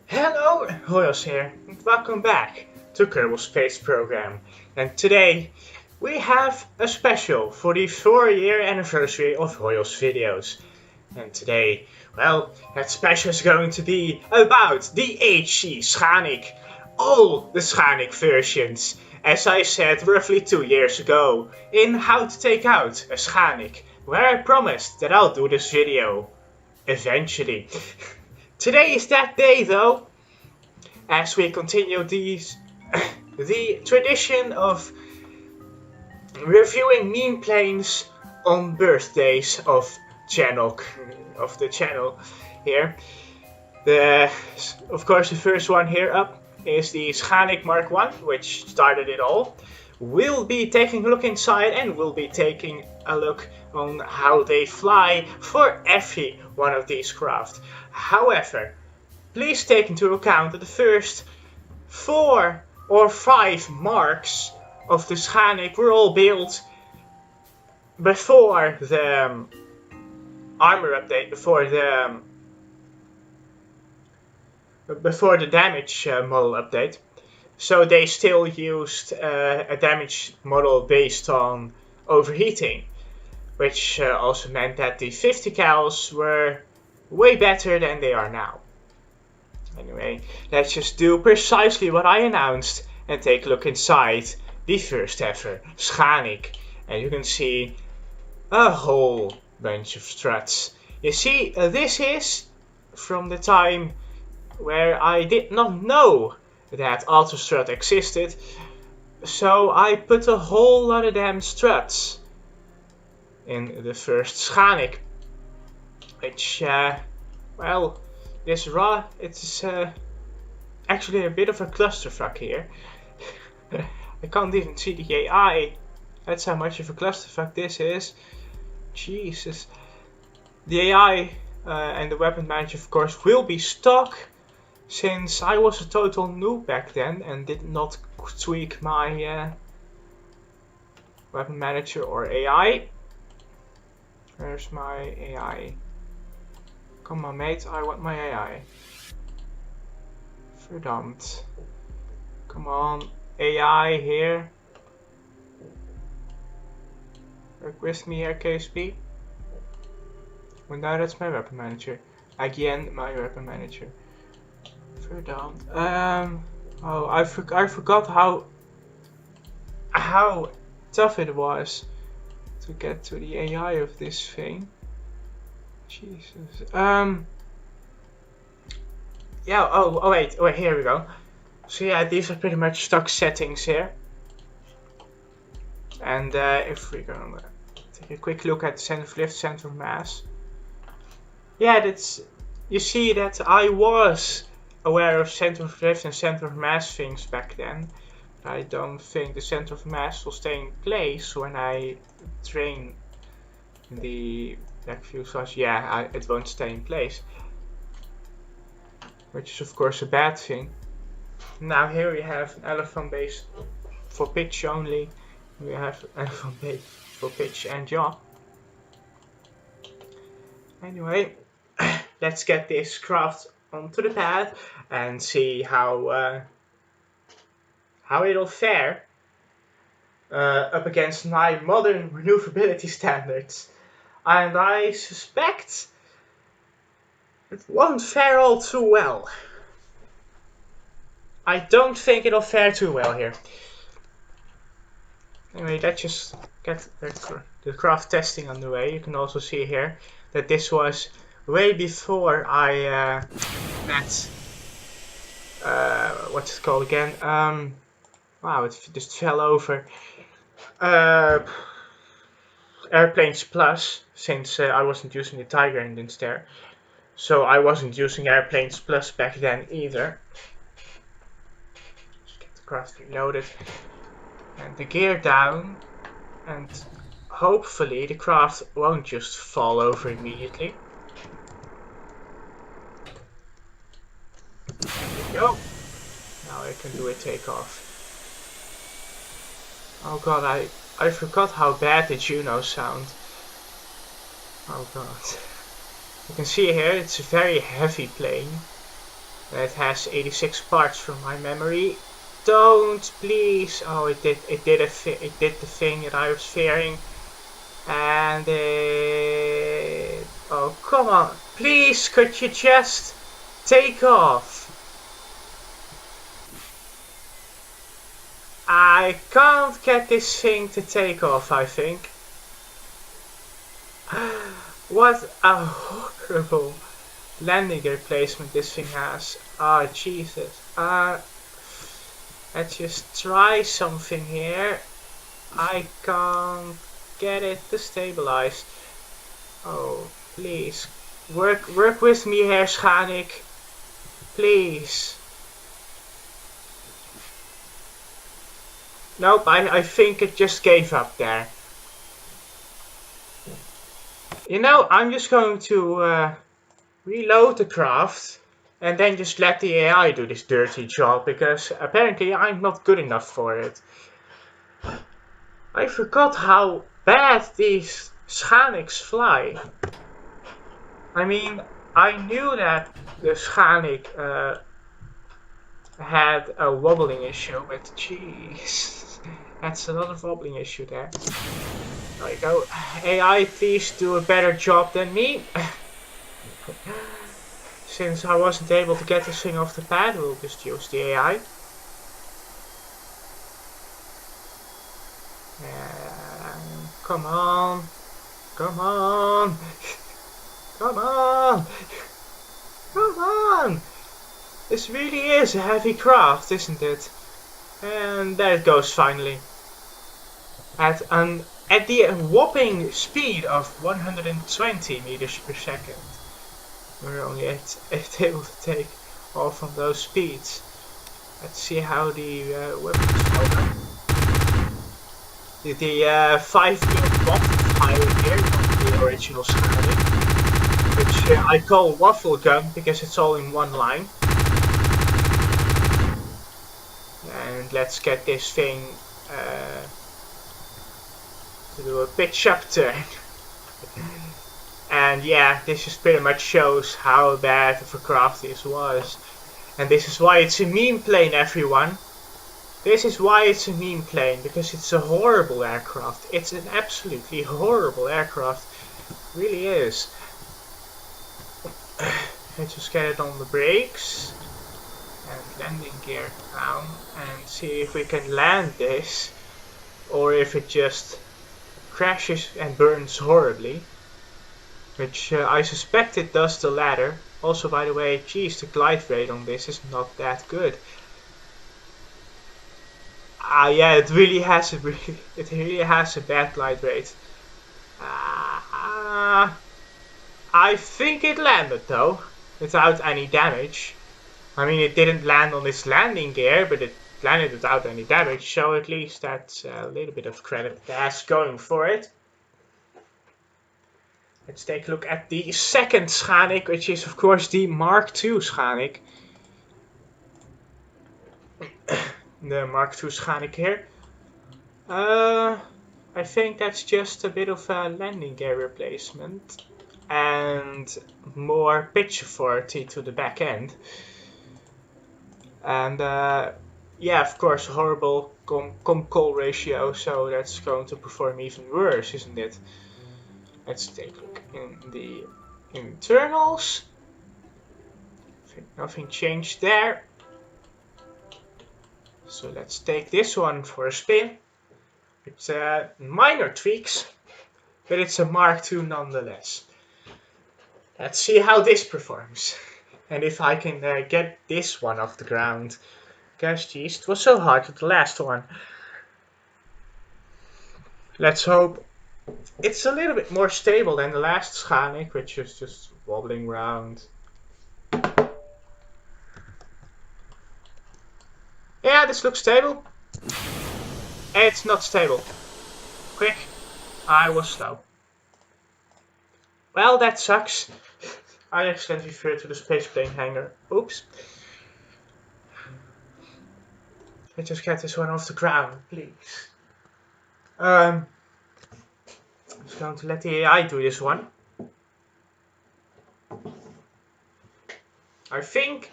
Hello, Hojoz here, and welcome back to Kerbal Space Program. And today we have a special for the 4-year anniversary of HojozVideos. And today, well, that special is going to be about the Hz Schanik, all the Schanik versions, as I said roughly 2 years ago in How to Take Out a Schanik, where I promised that I'll do this video eventually. Today is that day though, as we continue the tradition of reviewing meme planes on birthdays of the channel here. Of course, the first one here up is the Schanik Mark 1, which started it all. We'll be taking a look inside and we'll be taking a look on how they fly for every one of these craft. However, please take into account that the first 4 or 5 marks of the Schanik were all built before the armor update, before the damage model update. So they still used a damage model based on overheating, which also meant that the 50 cals were way better than they are now. Anyway, let's just do precisely what I announced and take a look inside the first ever Schanik. And you can see a whole bunch of struts. You see, this is from the time where I did not know that Ultra Strut existed, so I put a whole lot of damn struts in the first Schanik, which, well, it's actually a bit of a clusterfuck here. I can't even see the AI. That's how much of a clusterfuck this is. Jesus. The AI and the weapon manager, of course, will be stock, since I was a total noob back then and did not tweak my weapon manager or AI. Where's my AI? Come on, mate, I want my AI. Verdammt. Come on, AI here. Work with me here, KSP. Well, now that's my weapon manager. Again, my weapon manager. Verdammt. Oh, I forgot how tough it was to get to the AI of this thing. Jesus. Yeah. Oh wait. Here we go. So yeah, these are pretty much stock settings here. And if we're gonna take a quick look at the center of lift, center of mass. Yeah, you see that I was aware of center of lift and center of mass things back then. I don't think the center of mass will stay in place when I train the black fuselage. Yeah, it won't stay in place, which is of course a bad thing. Now here we have an elephant base for pitch only. We have an elephant base for pitch and yaw. Anyway, let's get this craft onto the pad and see how it'll fare up against my modern maneuverability standards. And I suspect it won't fare all too well. I don't think it'll fare too well here. Anyway, let's just get the craft testing underway. You can also see here that this was way before I met what's it called again? Wow, it just fell over. Airplanes Plus, since I wasn't using the Tiger engines there. So I wasn't using Airplanes Plus back then either. Just get the craft reloaded and the gear down, and hopefully the craft won't just fall over immediately. There we go. Now I can do a takeoff. Oh god, I forgot how bad the Juno sound. Oh god. You can see here it's a very heavy plane. It has 86 parts from my memory. Don't, please. Oh, it did the thing that I was fearing. And oh, come on. Please, could you just take off? I can't get this thing to take off, I think. What a horrible landing gear placement this thing has. Oh, Jesus. Let's just try something here. I can't get it to stabilize. Oh, please. Work with me here, Schanik. Please. Nope, I think it just gave up there. You know, I'm just going to reload the craft and then just let the AI do this dirty job, because apparently I'm not good enough for it. I forgot how bad these Schaniks fly. I mean, I knew that the Schanik had a wobbling issue, but jeez, that's a lot of wobbling issue there. There you go. AI, please do a better job than me. Since I wasn't able to get this thing off the pad, we'll just use the AI. Come on. Come on. Come on. Come on. This really is a heavy craft, isn't it? And there it goes finally. At the whopping speed of 120 meters per second. We're only able to take off on those speeds. Let's see how the weapons go. The 5 mil waffle fire here from the original Schanik, which I call waffle gun because it's all in one line. And let's get this thing to do a pitch up turn. And yeah, this just pretty much shows how bad of a craft this was. And this is why it's a meme plane, everyone. This is why it's a meme plane, because it's a horrible aircraft. It's an absolutely horrible aircraft. It really is. Let's just get it on the brakes. And landing gear down. And see if we can land this. Or if it just crashes and burns horribly. Which I suspect it does the latter. Also, by the way, geez, the glide rate on this is not that good. Yeah, it really has a bad glide rate. I think it landed though, without any damage. I mean, it didn't land on its landing gear, but it landed without any damage. So at least that's a little bit of credit it has going for it. Let's take a look at the second Schanik, which is of course the Mark II Schanik. The Mark II Schanik here. I think that's just a bit of a landing gear replacement and more pitch authority to the back end. And yeah, of course, horrible com-call ratio, so that's going to perform even worse, isn't it? Let's take a look in the internals. Nothing changed there. So let's take this one for a spin. It's minor tweaks, but it's a Mark II nonetheless. Let's see how this performs. And if I can get this one off the ground. Gosh, geez, it was so hard with the last one. Let's hope it's a little bit more stable than the last Schanik, which is just wobbling around. Yeah, this looks stable. It's not stable. Quick, I was slow. Well, that sucks. I accidentally referred to the spaceplane hangar. Oops. Let's just get this one off the ground, please. I'm just going to let the AI do this one. I think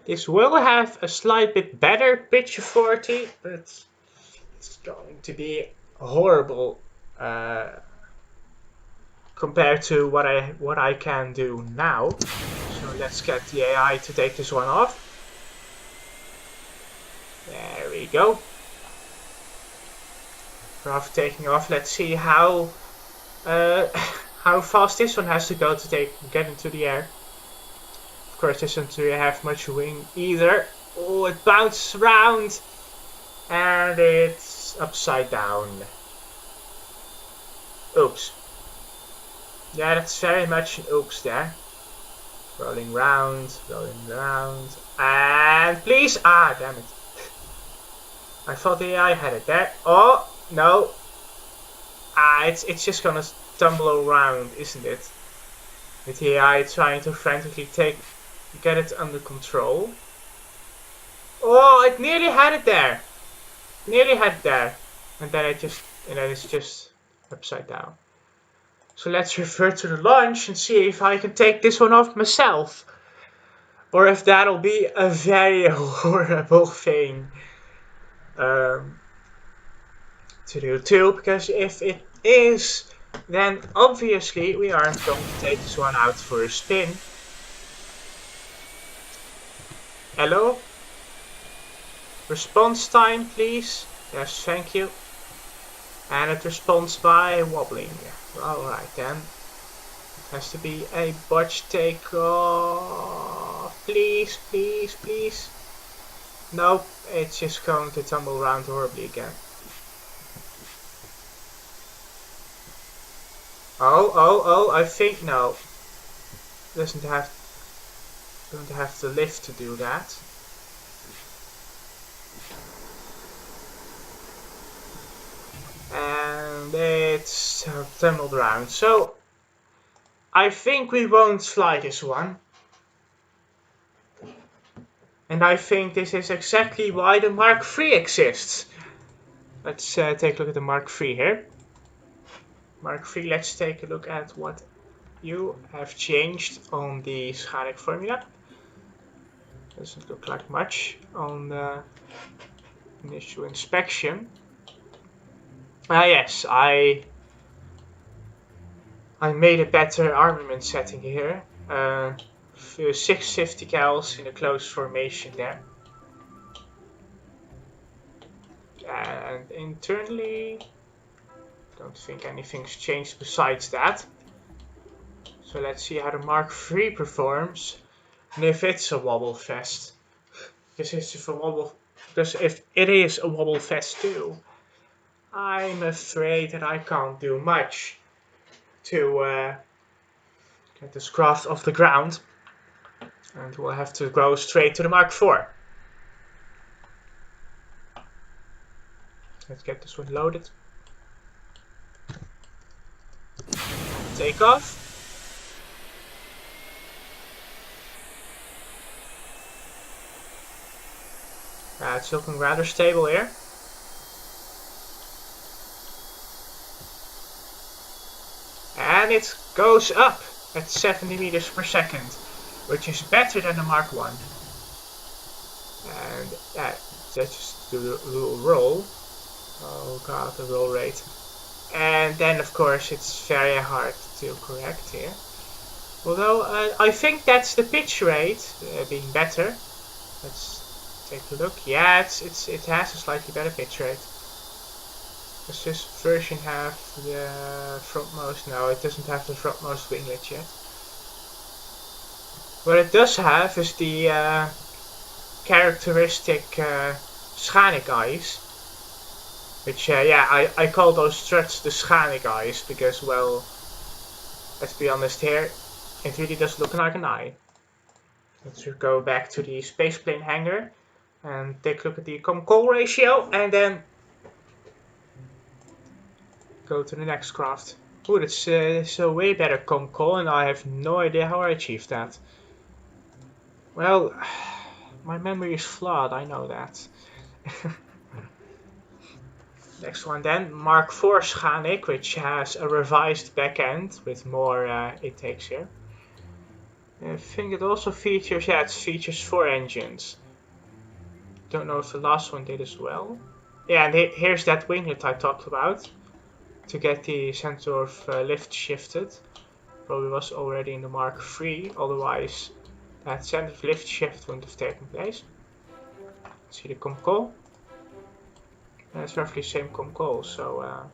This will have a slight bit better picture 40, but it's going to be horrible compared to what I can do now. So let's get the AI to take this one off. There we go. After taking off, let's see how fast this one has to go to get into the air. Of course, this doesn't really have much wing either. Oh, it bounces around and it's upside down. Oops. Yeah, that's very much an oops there. Rolling round, and please! Ah, damn it. I thought the AI had it there. Oh, no. Ah, it's just gonna tumble around, isn't it? With the AI trying to frantically get it under control. Oh, it nearly had it there. And then it's just upside down. So let's refer to the launch and see if I can take this one off myself. Or if that'll be a very horrible thing to do too. Because if it is, then obviously we aren't going to take this one out for a spin. Hello? Response time, please. Yes, thank you. And it responds by wobbling. Alright then. It has to be a botch takeoff. Please, please, please. Nope, it's just going to tumble around horribly again. Oh, I think no. Don't have the lift to do that. And it's tumbled around. So I think we won't fly this one. And I think this is exactly why the Mark III exists. Let's take a look at the Mark III here. Mark III, let's take a look at what you have changed on the Schanik formula. Doesn't look like much on the initial inspection. Yes, I made a better armament setting here. 650 cals in a closed formation there. And internally, don't think anything's changed besides that. So let's see how the Mark III performs. And if it's a wobble fest. Because if it is a wobble fest too, I'm afraid that I can't do much to get this craft off the ground. And we'll have to go straight to the Mark IV. Let's get this one loaded. Take off. It's looking rather stable here. And it goes up at 70 meters per second, which is better than the Mark I. And let's just do the little roll. Oh god, the roll rate. And then of course it's very hard to correct here. Although I think that's the pitch rate being better. Let's take a look. Yeah, it has a slightly better pitch rate. Does this version have the frontmost? No, it doesn't have the frontmost winglet yet. What it does have is the characteristic Schanik eyes. Which, yeah, I call those struts the Schanik eyes because, well, let's be honest here, it really does look like an eye. Let's go back to the spaceplane hangar and take a look at the com-call ratio and then go to the next craft. Ooh, that's a way better com-call and I have no idea how I achieved that. Well, my memory is flawed, I know that. Next one then, Mark IV Schanik, which has a revised backend with more intakes here. I think it also features, yeah, it features 4 engines. Don't know if the last one did as well. Yeah, and here's that winglet I talked about to get the center of lift shifted. Probably was already in the Mark III, otherwise that center of lift shift wouldn't have taken place. See the comcol? And it's roughly the same comcol, so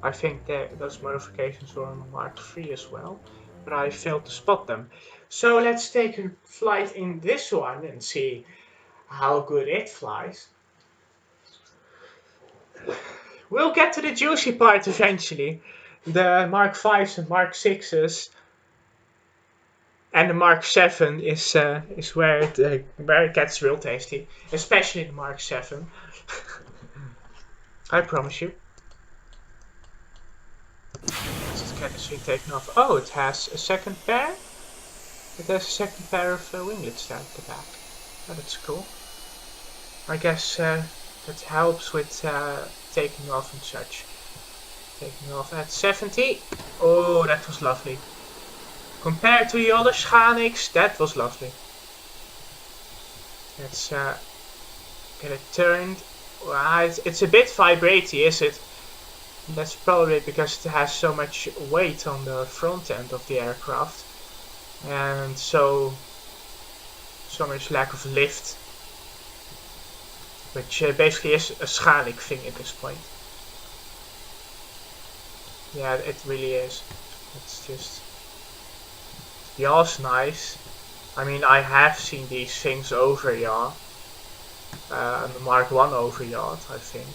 I think that those modifications were on the Mark III as well, but I failed to spot them. So let's take a flight in this one and see how good it flies. We'll get to the juicy part eventually. The Mark 5s and Mark 6s and the Mark 7 is where it gets real tasty, especially the Mark 7. I promise you. Let's just get this thing taken off. Oh, it has a second pair? It has a second pair of winglets down at the back. Oh, that's cool. I guess that helps with taking off and such. Taking off at 70. Oh, that was lovely. Compared to the other Schaniks, that was lovely. Let's get it turned. It's a bit vibraty, is it? That's probably because it has so much weight on the front end of the aircraft. And so much lack of lift. Which basically is a Schanik thing at this point. Yeah, it really is. It's just... Yaw's nice. I mean, I have seen these things over yaw. The Mark 1 over yaw, I think.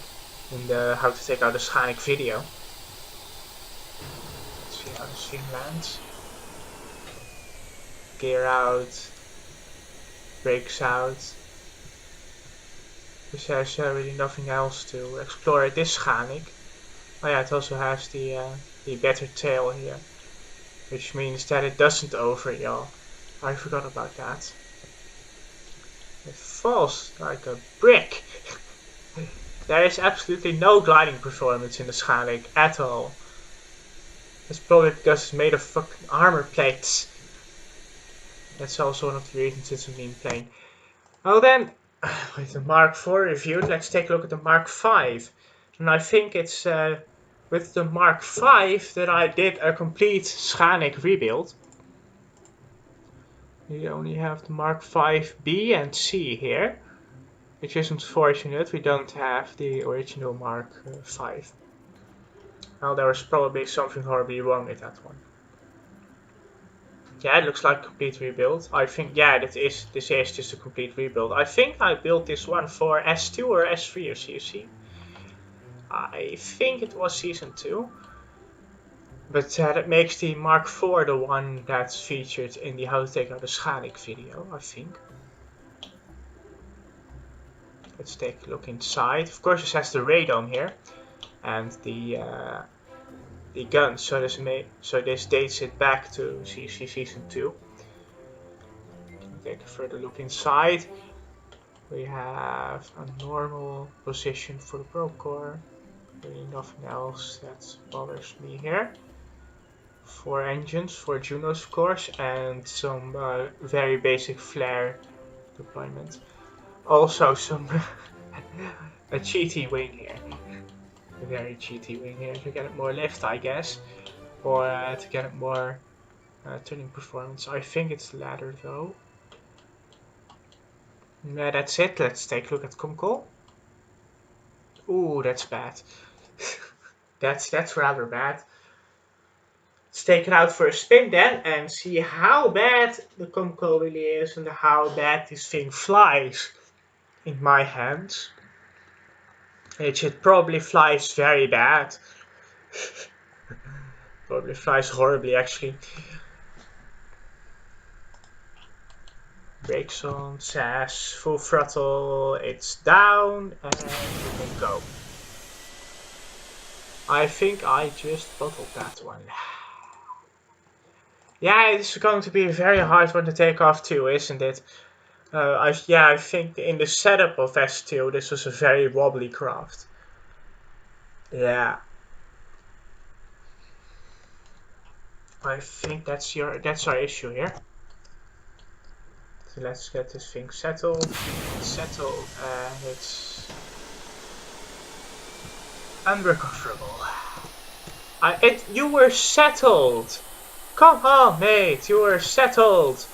In the how to take out a Schanik video. Let's see how this thing lands. Gear out. Brakes out. Because there's really nothing else to explore at this Schanik. Oh yeah, it also has the better tail here. Which means that it doesn't over yaw. I forgot about that. It falls like a brick. There is absolutely no gliding performance in the Schanik at all. That's probably because it's made of fucking armor plates. That's also one of the reasons it's a mean plane. Well then, with the Mark IV reviewed, let's take a look at the Mark V. And I think it's with the Mark V that I did a complete Schanik rebuild. We only have the Mark V-B and C here, which is unfortunate. We don't have the original Mark V. Well, there was probably something horribly wrong with that one. Yeah, it looks like a complete rebuild. I think, yeah, this is just a complete rebuild. I think I built this one for S2 or S3 or CFC. I think it was Season 2. But that makes the Mark IV the one that's featured in the How to Take Out a Schanik video, I think. Let's take a look inside. Of course, it has the radome here. And the gun, so this dates it back to CFC Season 2. Take a further look inside. We have a normal position for the Procore. Really nothing else that bothers me here. 4 engines, 4 Junos of course, and some very basic flare deployment. Also some a cheaty wing here. A very cheaty wing here to get it more lift, I guess, or to get it more turning performance. I think it's the latter though. Yeah, that's it. Let's take a look at comcol. Ooh, that's bad. that's rather bad. Let's take it out for a spin then and see how bad the comcol really is and how bad this thing flies in my hands. It probably flies very bad. Probably flies horribly actually. Brakes on, SAS, full throttle, it's down, and we can go. I think I just bottled that one. Yeah, it's going to be a very hard one to take off too, isn't it? I think in the setup of S2, this was a very wobbly craft. Yeah. I think that's our issue here. So let's get this thing settled. Settled, and it's unrecoverable. You were settled. Come on, mate, you were settled.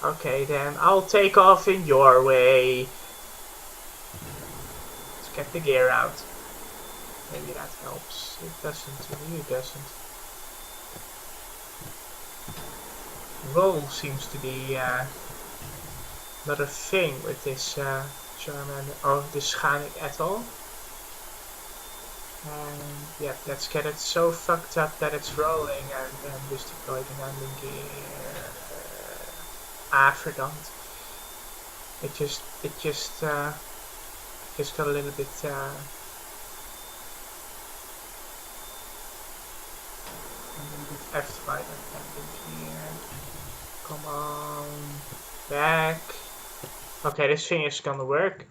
Okay, then I'll take off in your way. Let's get the gear out. Maybe that helps. It doesn't, to me it doesn't. Roll seems to be not a thing with this German, or this Schanik at all. And yeah, let's get it so fucked up that it's rolling, and then just deploy the landing gear. Aftergant. It just got a little bit effed by that landing gear. Come on, back. Okay, this thing is gonna work.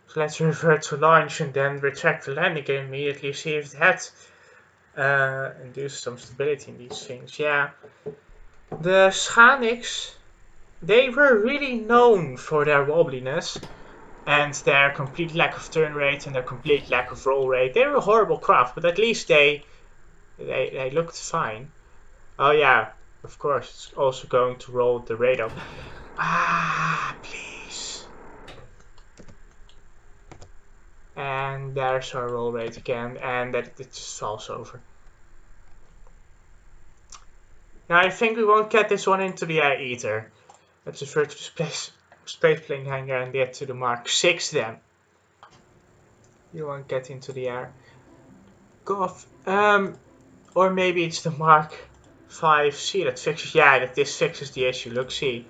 So let's revert to launch and then retract the landing gear immediately. See if that induces some stability in these things. Yeah, the Schaniks, they were really known for their wobbliness and their complete lack of turn rate and their complete lack of roll rate. They were a horrible craft, but at least they looked fine. Oh yeah, of course, it's also going to roll the radar. Ah, please. And there's our roll rate again, and that it just falls over. Now I think we won't get this one into the air either. Let's refer to the space plane hangar and get to the Mark 6 then. You won't get into the air. Go off. Or maybe it's the Mark 5C that fixes. Yeah, that this fixes the issue. Look, see,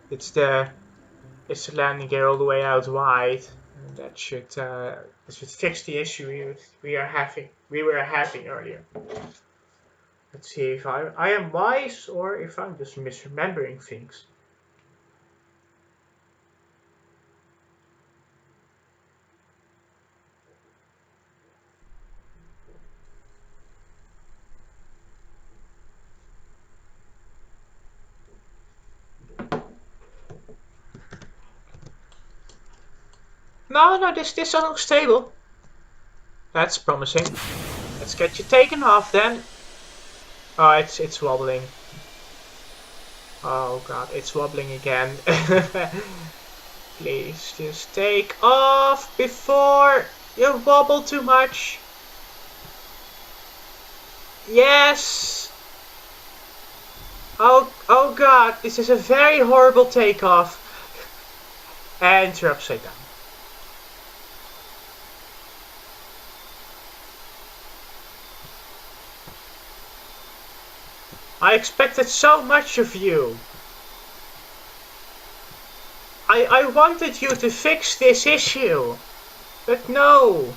it's the landing gear all the way out wide. And that should fix the issue we were having earlier. Let's see if I am wise or if I'm just misremembering things. No, this looks stable. That's promising. Let's get you taken off then. Oh, it's wobbling. Oh god, it's wobbling again. Please just take off before you wobble too much. Yes. Oh god, this is a very horrible takeoff. And you're upside down. I expected so much of you. I wanted you to fix this issue, but no.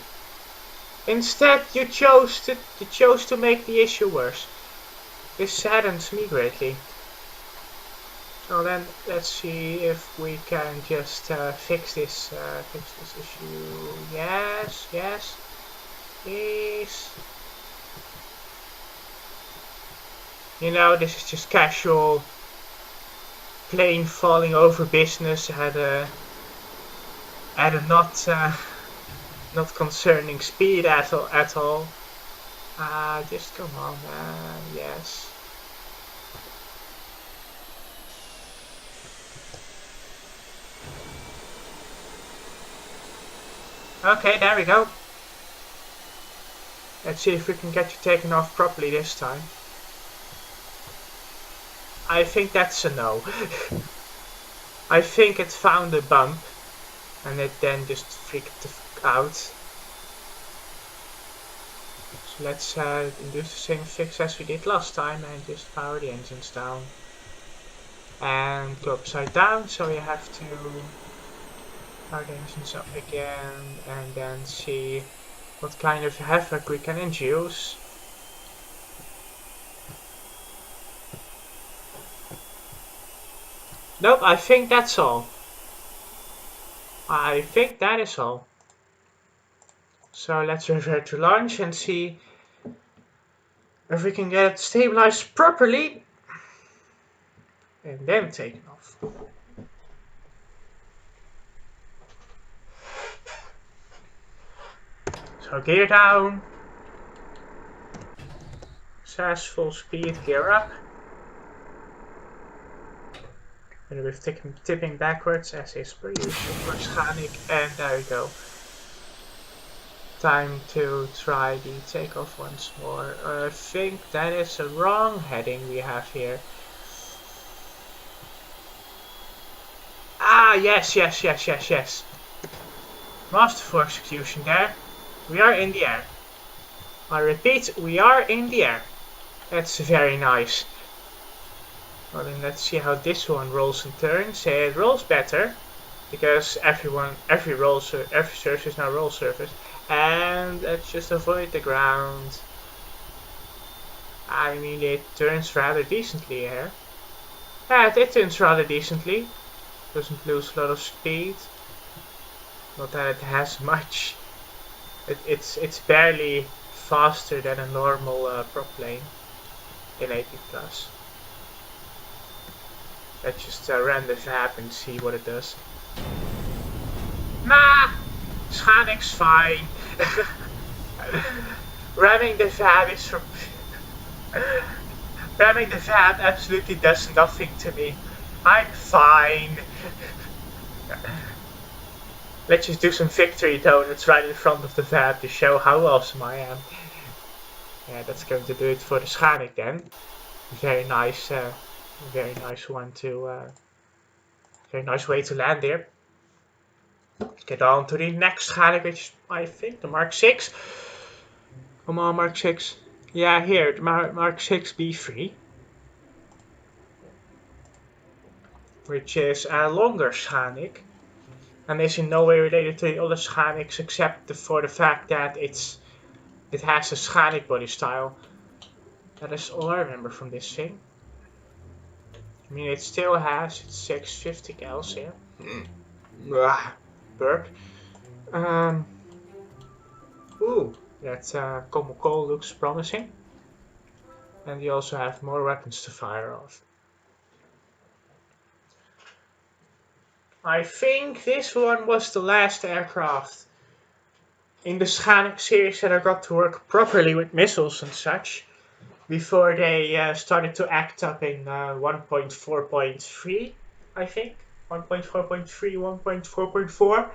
Instead, you chose to make the issue worse. This saddens me greatly. So then, let's see if we can just fix this issue. Yes, please. You know, this is just casual plane falling over business at a not concerning speed at all. Just come on, man. Yes. Okay, there we go. Let's see if we can get you taken off properly this time. I think that's a no. I think it found a bump and it then just freaked the fuck out. So let's induce the same fix as we did last time and just power the engines down. And go upside down, so you have to power the engines up again and then see what kind of havoc we can induce. Nope, I think that's all. I think that is all. So let's revert to launch and see if we can get it stabilized properly. and then taken off. So gear down, SAS full speed, gear up, and with tipping backwards as is per usual for Schanik, and there you go. Time to try the takeoff once more. I think that is a wrong heading we have here. Ah, yes. Masterful execution there. We are in the air. I repeat, we are in the air. That's very nice. Well, then let's see how this one rolls and turns. It rolls better because every surface is now roll surface. And let's just avoid the ground. I mean, it turns rather decently here. Yeah, it turns rather decently. Doesn't lose a lot of speed. Not that it has much. It's barely faster than a normal prop plane in AP+. Let's just run the VAP and see what it does. Nah! Schanik's fine. Ramming the VAP is for... Ramming the VAP absolutely does nothing to me. I'm fine. Let's just do some victory donuts right in front of the VAP to show how awesome I am. Yeah, that's going to do it for the Schanik then. Very nice one to... very nice way to land here. Let's get on to the next Schanik, which is, I think, the Mark 6. Come on, Mark 6. Yeah, here, the Mark 6 B3. Which is a longer Schanik. And is in no way related to the other Schaniks except for the fact that it has a Schanik body style. That is all I remember from this thing. I mean, it still has its 650 cals here. Burp. Ooh, that Kerbal looks promising. And you also have more weapons to fire off. I think this one was the last aircraft in the Schanik series that I got to work properly with missiles and such before they started to act up in 1.4.3, I think. 1.4.3, 1.4.4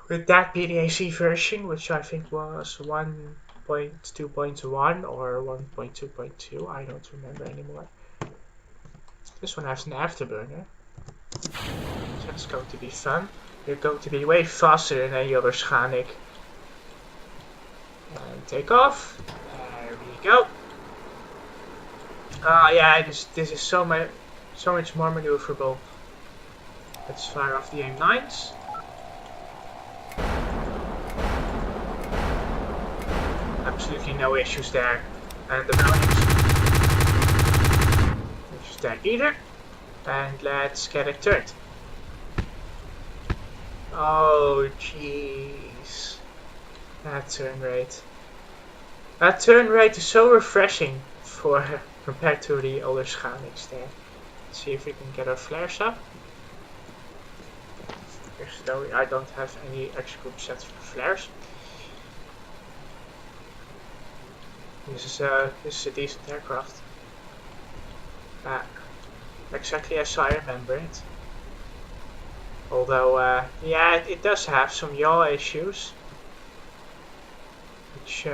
with that PDAC version, which I think was 1.2.1 or 1.2.2, I don't remember anymore. This one has an afterburner. So that's going to be fun. You're going to be way faster than any other Schanik. And take off. There we go. Yeah, this is so much more maneuverable. Let's fire off the M9s. Absolutely no issues there. And the issues there either. And let's get it turned. Oh jeez. That turn rate. That turn rate is so refreshing compared to the older Schaniks there. Let's see if we can get our flares up. Though I don't have any extra group sets for flares. This is a decent aircraft. Exactly as I remember it. Although, yeah, it does have some yaw issues. Which,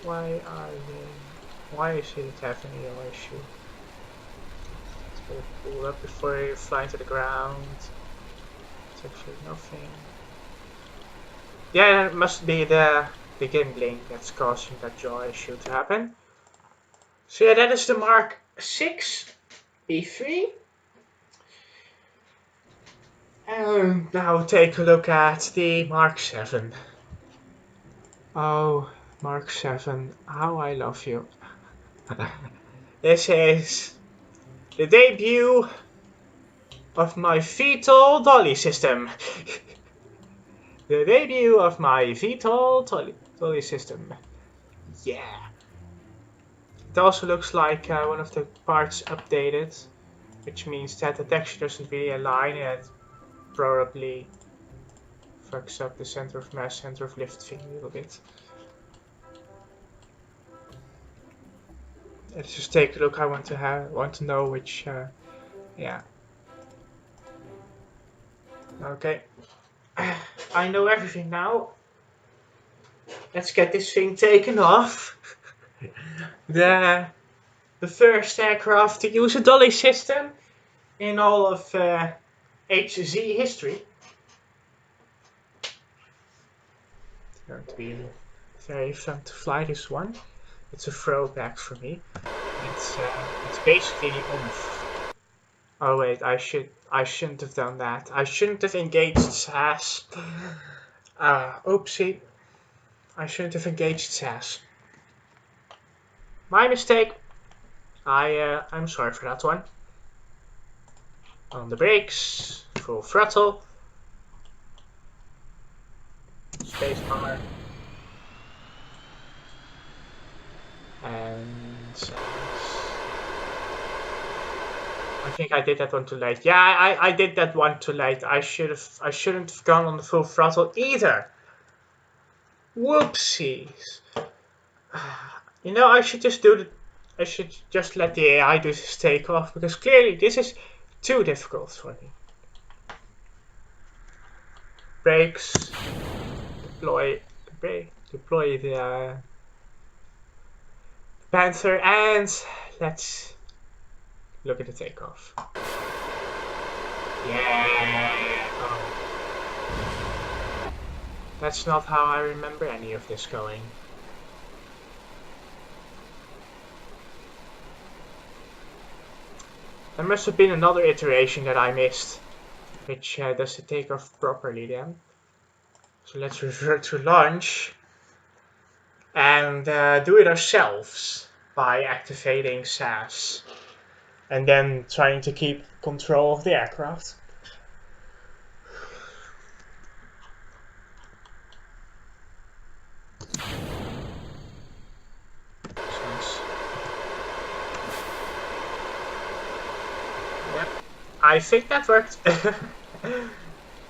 why is it having a yaw issue? Let's get it pulled up before you fly to the ground. It's actually nothing. Yeah, it must be the gimbling that's causing that yaw issue to happen. So yeah, that is the Mark 6 B3. And now take a look at the Mark 7. Oh, Mark 7, how I love you. This is the debut of my VTOL dolly system. The debut of my VTOL dolly system. Yeah. It also looks like one of the parts updated. which means that the texture doesn't really align and it probably fucks up the center of mass, center of lift thing a little bit. Let's just take a look. I want to know which, yeah. Okay, I know everything now. Let's get this thing taken off. The first aircraft to use a dolly system in all of HZ history. It's going to be very fun to fly this one. It's a throwback for me. It's basically oomph. Oh wait, I shouldn't have done that. I shouldn't have engaged SAS. Oopsie. I shouldn't have engaged SAS. My mistake. I'm sorry for that one. On the brakes, full throttle. Spacebar. And I think I did that one too late. Yeah, I did that one too late. I shouldn't have gone on the full throttle either. Whoopsies. You know, I should just let the AI do this takeoff, because clearly this is too difficult for me. Brakes. Deploy the Panther, and let's look at the takeoff. Yeah. Oh. That's not how I remember any of this going. There must have been another iteration that I missed, which does the takeoff properly then. So let's revert to launch and do it ourselves by activating SAS and then trying to keep control of the aircraft. Yep, I think that worked.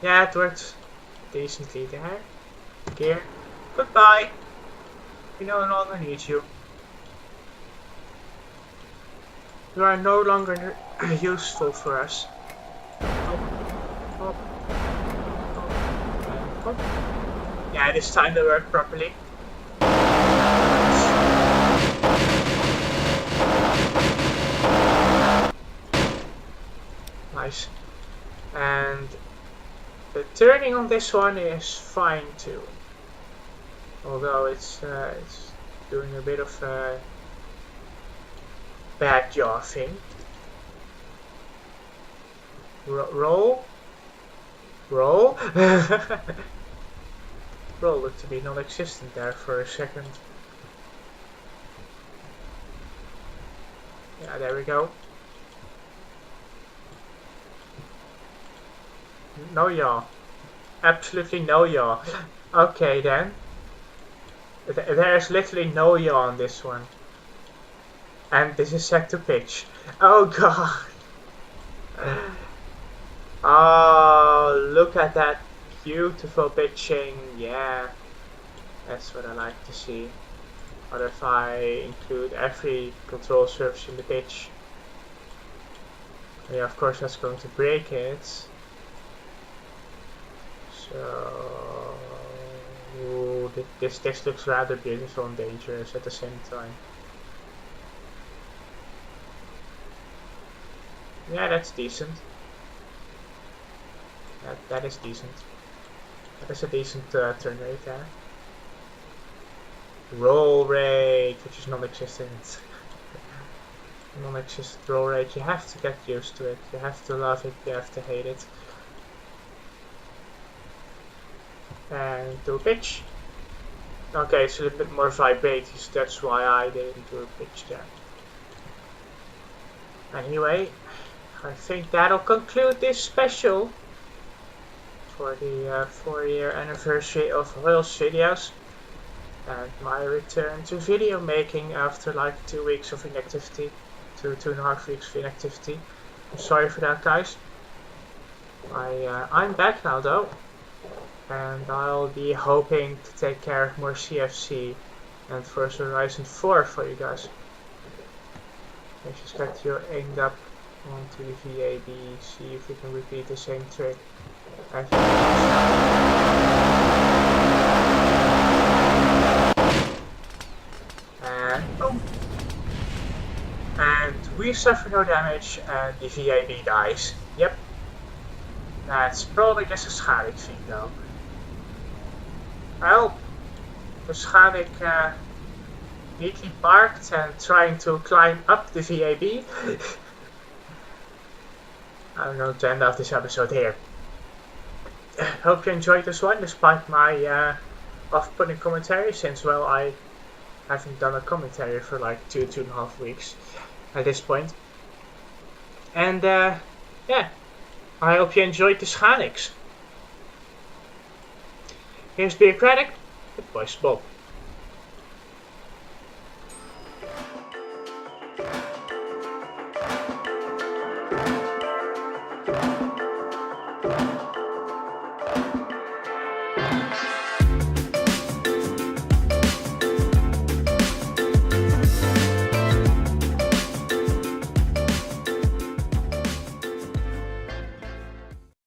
Yeah, it worked decently there. Gear, goodbye. We no longer need you. You are no longer useful for us. Yeah, this time they work properly. Nice. And the turning on this one is fine too. Although it's doing a bit of bad yaw thing. Roll. Roll looked to be non-existent there for a second. Yeah, there we go. No yaw. Absolutely no yaw. Okay then. There's literally no yaw on this one. And this is set to pitch. Oh god. Oh, look at that beautiful pitching. Yeah, that's what I like to see. What if I include every control surface in the pitch? Yeah, of course that's going to break it. So ooh, this looks rather beautiful and dangerous at the same time. Yeah, that's decent. That is decent. That is a decent turn rate there. Roll rate, which is non-existent. Non-existent roll rate. You have to get used to it. You have to love it. You have to hate it. And do a pitch. Okay, it's a little bit more vibrating, so that's why I didn't do a pitch there. Anyway, I think that'll conclude this special for the 4-year anniversary of HojozVideos and my return to video making after like 2 weeks of inactivity, 2.5 weeks of inactivity. I'm sorry for that, guys. I'm back now though, and I'll be hoping to take care of more CFC and Forza Horizon 4 for you guys. Let's just get you aimed up onto the VAB, see if we can repeat the same trick. And we suffer no damage, and the VAB dies. Yep. That's probably just a Schanik thing though. Well, the Schanik neatly parked and trying to climb up the VAB. I'm going to end off this episode here. Hope you enjoyed this one, despite my off-putting commentary, since, well, I haven't done a commentary for like 2.5 weeks at this point. And yeah, I hope you enjoyed the Schaniks. Here's Bureaucratic, the voice Bob.